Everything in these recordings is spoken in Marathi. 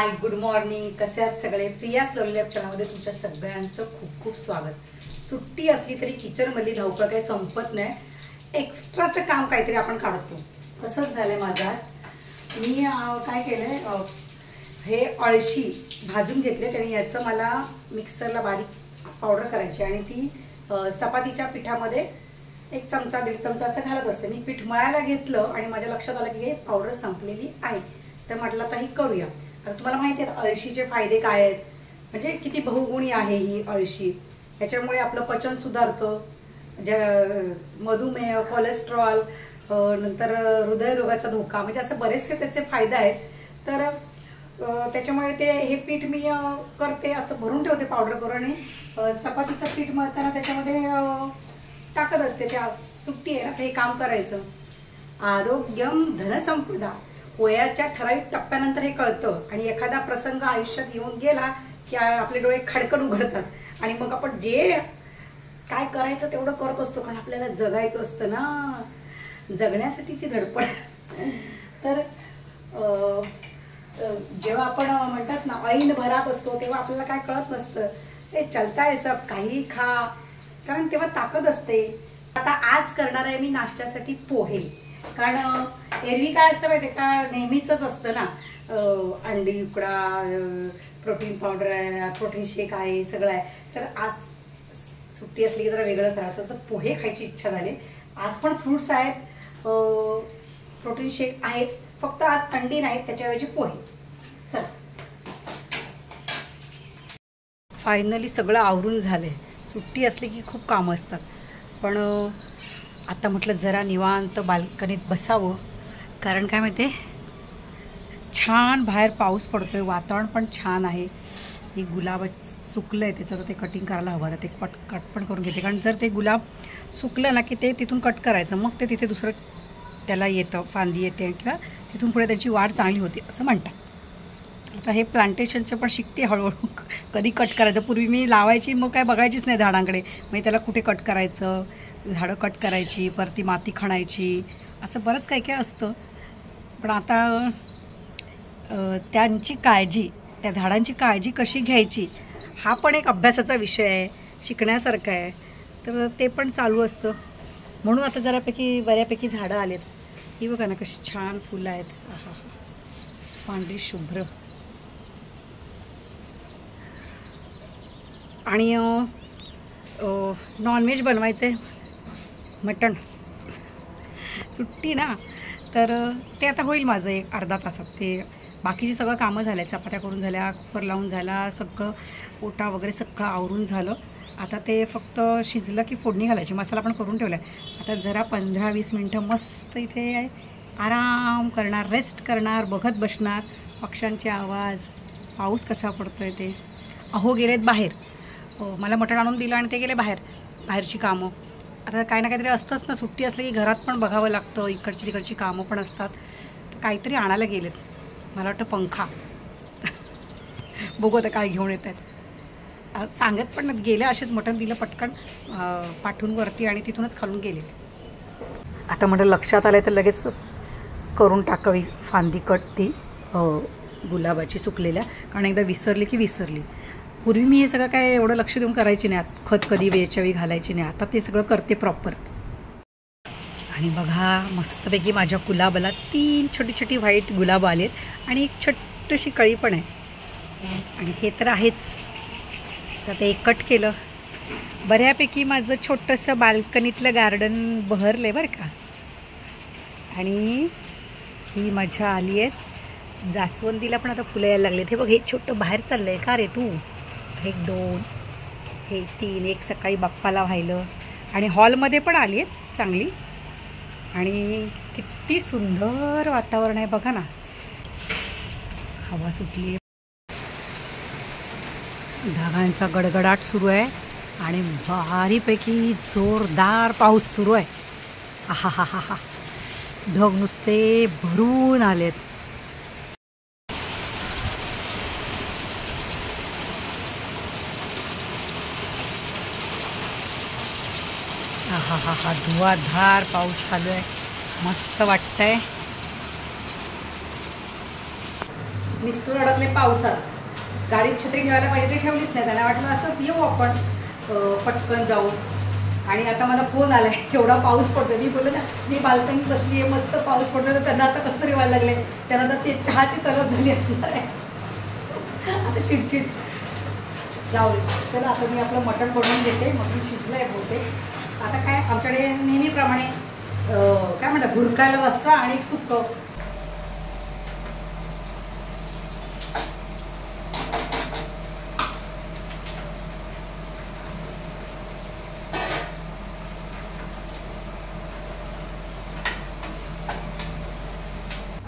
हाय, गुड मॉर्निंग. कसे आहात सगळे? प्रियाज लवली चॅनलमध्ये तुमच्या सगळ्यांचं खूप खूप स्वागत. सुट्टी असली तरी किचनमधली धावपळ काही संपत नाही. एक्स्ट्राचं काम काहीतरी आपण काढतो. तसंच झालंय माझं आज. मी काय केलंय, हे अळशी भाजून घेतले आणि याचं मला मिक्सरला बारीक पावडर करायची आणि ती चपातीच्या पिठामध्ये 1 चमचा 1.5 चमचा असं घालत असते. मी पीठ मळायला घेतलं आणि माझ्या लक्षात आलं की हे पावडर संपलेली आहे. तर म्हटलं आता ही करूया. तर तुम्हाला माहिती आहे अळशीचे फायदे काय आहेत, म्हणजे किती बहुगुणी आहे ही अळशी. याच्यामुळे आपलं पचन सुधारतं, मधुमेह, कोलेस्ट्रॉल, नंतर हृदयरोगाचा धोका, म्हणजे असं बरेचसे त्याचे फायदे आहेत. तर त्याच्यामुळे ते हे पीठ मी करते, असं भरून ठेवते पावडर करून आणि चपातीचं पीठ मळताना त्याच्यामध्ये टाकत असते. त्या सुट्टी आहे ना, हे काम करायचं. आरोग्यम धनसंपदा, वयाच्या ठराविक टप्प्यानंतर हे कळतं आणि एखादा प्रसंग आयुष्यात येऊन गेला की आपले डोळे खडकन उघडतात आणि मग आपण जे काय करायचं तेवढं करत असतो, कारण आपल्याला जगायचं असतं ना, जगण्यासाठीची धडपड. तर जेव्हा आपण म्हणतात ना ऐन भरात असतो तेव्हा आपल्याला काय कळत नसतं, ते चलताय सब, काही खा, कारण तेव्हा ताकद असते. आता आज करणार आहे मी नाश्त्यासाठी पोहे. कारण एरवी काय असतं माहिती का, नेहमीच असतं ना, अंडी उकडा, प्रोटीन पावडर आहे, प्रोटीन शेक आहे, सगळं आहे. तर आज सुट्टी असली की जरा वेगळं करायचं, तर पोहे खायची इच्छा झाली. आज पण फ्रूट्स आहेत, प्रोटीन शेक आहेच, फक्त आज अंडी नाहीत, त्याच्याऐवजी पोहे. चला, फायनली सगळं आवरून झालंय. सुट्टी असली की खूप कामं असतात, पण आता म्हटलं जरा निवांत बाल्कनीत बसावं. कारण काय माहिती, छान बाहेर पाऊस पडतोय, वातावरण पण छान आहे. हे गुलाब सुकलं आहे, त्याचं ते कटिंग करायला हवं. ते कट पण करून घेते, कारण जर ते गुलाब सुकलं ना की ते तिथून कट करायचं, मग ते तिथे दुसरं त्याला येतं, फांदी येते किंवा तिथून पुढे त्याची वाढ चांगली होते असं म्हणतात. आता हे प्लांटेशनचं पण शिकते हळूहळू, कधी कट करायचं. पूर्वी मी लावायची, मग काय बघायचीच नाही झाडांकडे, मग त्याला कुठे कट करायचं, झाडं कट करायची, परत ती माती खणायची, असं बरंच काही काही असतं. पण आता त्यांची काळजी, त्या झाडांची काळजी कशी घ्यायची, हा पण एक अभ्यासाचा विषय आहे, शिकण्यासारखा आहे. तर ते पण चालू असतं. म्हणून आता बऱ्यापैकी झाडं आलेत. ही बघा ना कशी छान फुलं आहेत, आहा, पांढरी शुभ्र. आणि नॉनव्हेज बनवायचं आहे, मटण. सुट्टी ना, तर ते आता होईल माझं 1 अर्धा तासात. ते बाकीची सगळं कामं झाल्या, चपात्या करून झाल्या, कुकर लावून झाला, सगळं ओटा वगैरे सगळं आवरून झालं. आता ते फक्त शिजलं की फोडणी घालायची. मसाला पण करून ठेवला आहे. आता जरा 15-20 मिनटं मस्त इथे आराम करणार, रेस्ट करणार, बघत बसणार पक्ष्यांचे आवाज, पाऊस कसा पडतो आहे ते. अहो गेलेत बाहेर, मला मटण आणून दिलं आणि ते गेले बाहेरची कामं. आता काही ना काहीतरी असतंच ना, सुट्टी असली की घरात पण बघावं लागतं, इकडची तिकडची कामं पण असतात. तर काहीतरी आणायला गेलेत, मला वाटतं पंखा. बघू आता काय घेऊन येत आहेत. सांगत पण गेले, असेच मटण दिलं पटकन पाठवून वरती आणि तिथूनच खालून गेले. आता म्हटलं लक्षात आलं तर लगेचच करून टाकावी फांदी कट ती गुलाबाची सुकलेल्या, कारण एकदा विसरली की विसरली. पूर्वी मी हे सगळं काय एवढं लक्ष देऊन करायची नाही, खत कधी वेळच्या वेळी घालायची नाही. आता ते सगळं करते प्रॉपर. आणि बघा मस्तपैकी माझ्या गुलाबाला 3 छोटी छोटी व्हाईट गुलाब आलेत आणि एक छोटीशी कळी पण आहे. आणि हे तर आहेच. तर ते एक कट केलं. बऱ्यापैकी माझं छोटंसं बाल्कनीतलं गार्डन बहरलं आहे बरं का. आणि ही मजा आली आहे. जास्वंदीला पण आता फुलं यायला लागलेत. हे बघ, हे छोटं बाहेर चाललं आहे का रे तू. 1, 2, हे 3. एक सकाळी बाप्पाला व्हायलं आणि हॉलमध्ये पण आली आहेत चांगली. आणि किती सुंदर वातावरण आहे बघा ना, हवा सुटली आहे, ढगांचा गडगडाट सुरू आहे आणि भारीपैकी जोरदार पाऊस सुरू आहे. आहा हा हा हा, ढग नुसते भरून आलेत. हा हा हा, धुवाधार पाऊस चालू आहे, मस्त वाटतंय. निस्तून अडकले पावसात. गाडीत छत्री ठेवायला पाहिजे ते ठेवलीच नाही. त्यांना वाटलं असंच येऊ आपण पटकन जाऊ. आणि आता मला फोन आला आहे, एवढा पाऊस पडतो. मी बोलले ना मी बाल्कनीत बसली आहे, मस्त पाऊस पडतो. तर त्यांना आता कसं तरी व्हायला लागले. त्यांना तर ते चहाची तलब झाली असणार आहे. आता चिडचिड. जाऊ दे. चला आता मी आपलं मटण बनवून देते. मटण शिजलं आहे बोलते. आता काय आमच्याकडे नेहमीप्रमाणे काय म्हणतात भुरकायला रस्सा आणि एक सुक्कं.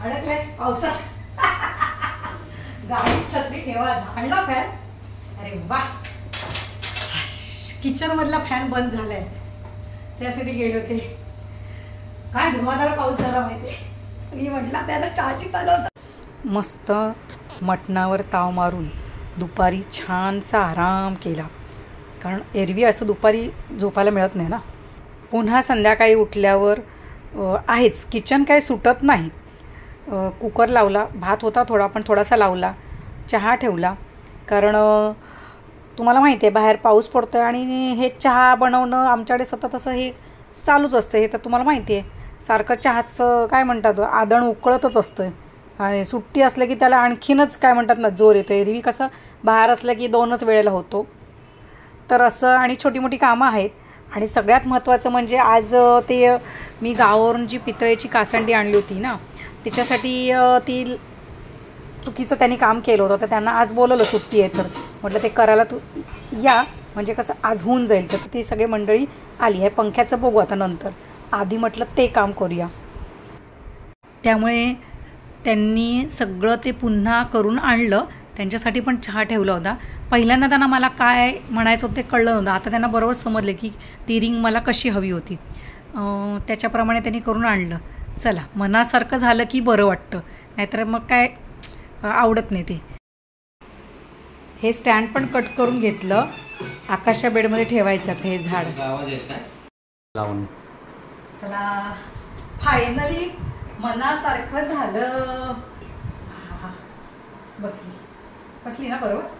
अडकलाय पावसात. गाडीत छत्री ठेवा. आणला फॅन. अरे वा. किचन मधला फॅन बंद झालाय, त्यासाठी गेले होते. काय धुवाधार पाऊस झाला माहिती. मी म्हटलं त्याला चहाची तलव. मस्त मटणावर ताव मारून दुपारी छानसा आराम केला. कारण एरवी असं दुपारी झोपायला मिळत नाही ना. पुन्हा संध्याकाळी उठल्यावर आहेच किचन काय सुटत नाही. कुकर लावला, भात होता थोडा पण थोडासा लावला, चहा ठेवला. कारण तुम्हाला माहिती आहे बाहेर पाऊस पडतो आहे आणि हे चहा बनवणं आमच्याकडे सतत असं हे चालूच असतं. हे तर तुम्हाला माहिती आहे. सारखं चहाचं काय म्हणतात आदण उकळतच असतं. आणि सुट्टी असलं की त्याला आणखीनच काय म्हणतात ना जोर येतो. एरवी कसं बाहेर असलं की 2च वेळेला होतो. तर असं आणि छोटी मोठी कामं आहेत. आणि सगळ्यात महत्त्वाचं म्हणजे आज ते मी गावावरून जी पितळेची कासंडी आणली होती ना, त्याच्यासाठी ती चुकीचं त्यांनी काम केलं होतं. तर त्यांना आज बोलवलं सुट्टी आहे तर म्हटलं ते करायला तू या, म्हणजे कसं आज होऊन जाईल. तर ती सगळी मंडळी आली आहे. पंख्याचं बघू आता नंतर. आधी म्हटलं ते काम करूया. त्यामुळे त्यांनी सगळं ते पुन्हा करून आणलं. त्यांच्यासाठी पण चहा ठेवला होता. पहिल्यांदा त्यांना मला काय म्हणायचं होतं ते कळलं नव्हतं. आता त्यांना बरोबर समजलं की ती रिंग मला कशी हवी होती. त्याच्याप्रमाणे त्यांनी करून आणलं. चला मनासारखं झालं की बरं वाटतं, नाहीतर मग काय आवडत नाही ते. हे स्टँड पण कट करून घेतलं. आकाशच्या बेडमध्ये ठेवायचं हे झाड. चला फायनली मनासारखं झालं. बसली ना बरोबर.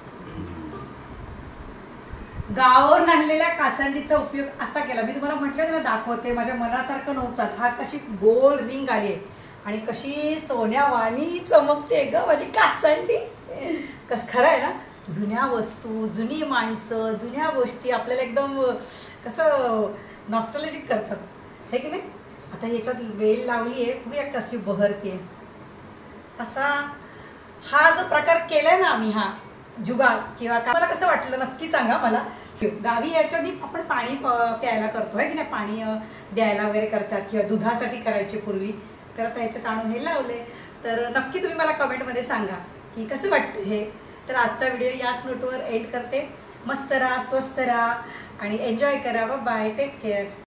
गावावरून आणलेल्या कासंडीचा उपयोग असा केला. मी तुम्हाला म्हटलं ना दाखवते. माझ्या मनासारखं नव्हतं. हा कशी गोल रिंग आली आहे आणि कशी सोन्यावाणी चमकते ग माझी कासंडी. खरं आहे ना. जुन्या वस्तू, जुनी माणसं, जुन्या गोष्टी आपल्याला एकदम कसं नॉस्टॅल्जिक करतात, हे की नाही. आता ह्याच्यात वेल लावली आहे, बघूया कशी बहरते. असा हा जो प्रकार केलाय ना आम्ही, हा जुगाड किंवा मला कसं वाटलं नक्की सांगा मला. गावी याच्यानी आपण पाणी प्यायला करतो आहे की नाही, पाणी द्यायला वगैरे करतात किंवा दुधासाठी करायचे पूर्वी. तर आता ह्याच्यात आणून हे लावले. तर नक्की तुम्ही मला कमेंटमध्ये सांगा की कसं वाटतं हे. तर आजचा व्हिडिओ याच नोटवर एंड करते. मस्त राहा, स्वस्त राहा आणि एन्जॉय करा. Bye, take care.